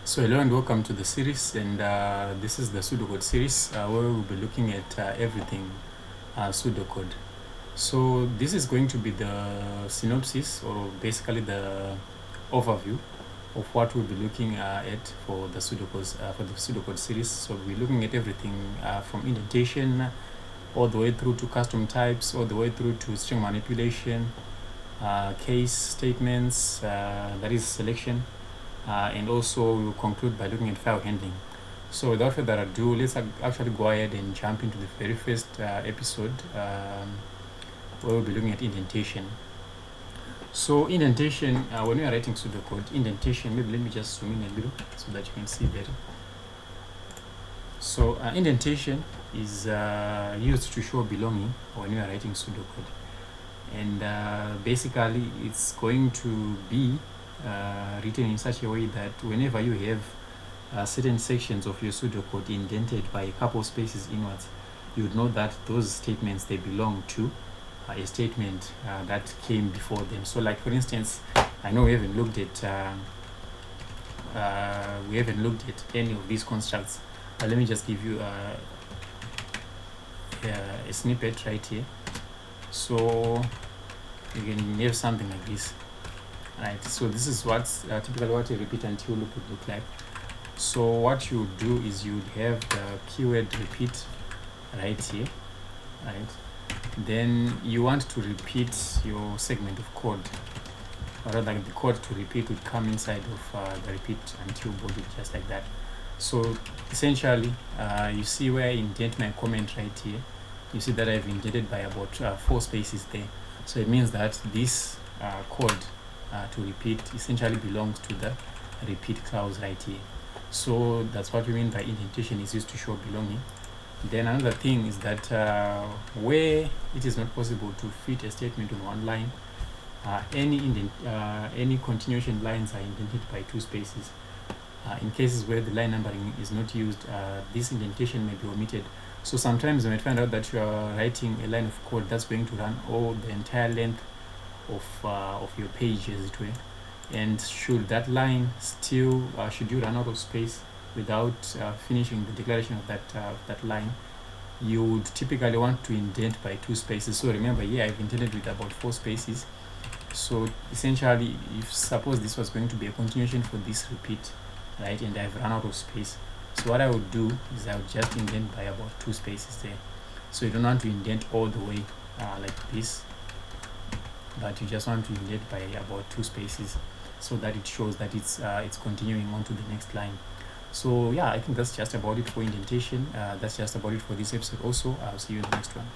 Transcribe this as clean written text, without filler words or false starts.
So hello and welcome to the series, and this is the Pseudocode series where we'll be looking at everything pseudocode. So this is going to be the synopsis, or basically the overview of what we'll be looking at for the pseudocode series. So we'll be looking at everything from indentation all the way through to custom types, all the way through to string manipulation, case statements, that is selection. And also we'll conclude by looking at file handling. So without further ado, let's actually go ahead and jump into the very first episode where we'll be looking at indentation. So indentation, when we are writing pseudocode, indentation, maybe let me just zoom in a little so that you can see better. So indentation is used to show belonging when we are writing pseudocode. And basically it's going to be written in such a way that whenever you have certain sections of your pseudocode indented by a couple spaces inwards, you would know that those statements, they belong to a statement that came before them. So like for instance, I know we haven't looked at any of these constructs. Let me just give you a snippet right here. So you can have something like this. Right, so this is what's typically what a repeat until loop would look like. So what you would do is you would have the keyword repeat right here, right? Then you want to repeat your segment of code, or rather the code to repeat would come inside of the repeat until body, just like that. So essentially, you see where I indent my comment right here. You see that I've indented by about 4 spaces there. So it means that this code to repeat essentially belongs to the repeat clause right here. So that's what we mean by indentation is used to show belonging. Then another thing is that where it is not possible to fit a statement on one line, any continuation lines are indented by 2 spaces. In cases where the line numbering is not used, this indentation may be omitted. So sometimes you might find out that you are writing a line of code that's going to run all the entire length of your page, as it were, and should that line still should you run out of space without finishing the declaration of that line, you would typically want to indent by 2 spaces. So remember here I've indented with about 4 spaces. So essentially, if suppose this was going to be a continuation for this repeat, right, and I've run out of space, so what I would do is I would just indent by about 2 spaces there. So you don't want to indent all the way like this, but you just want to indent by about 2 spaces so that it shows that it's continuing on to the next line. So yeah, I think that's just about it for indentation. That's just about it for this episode also. I'll see you in the next one.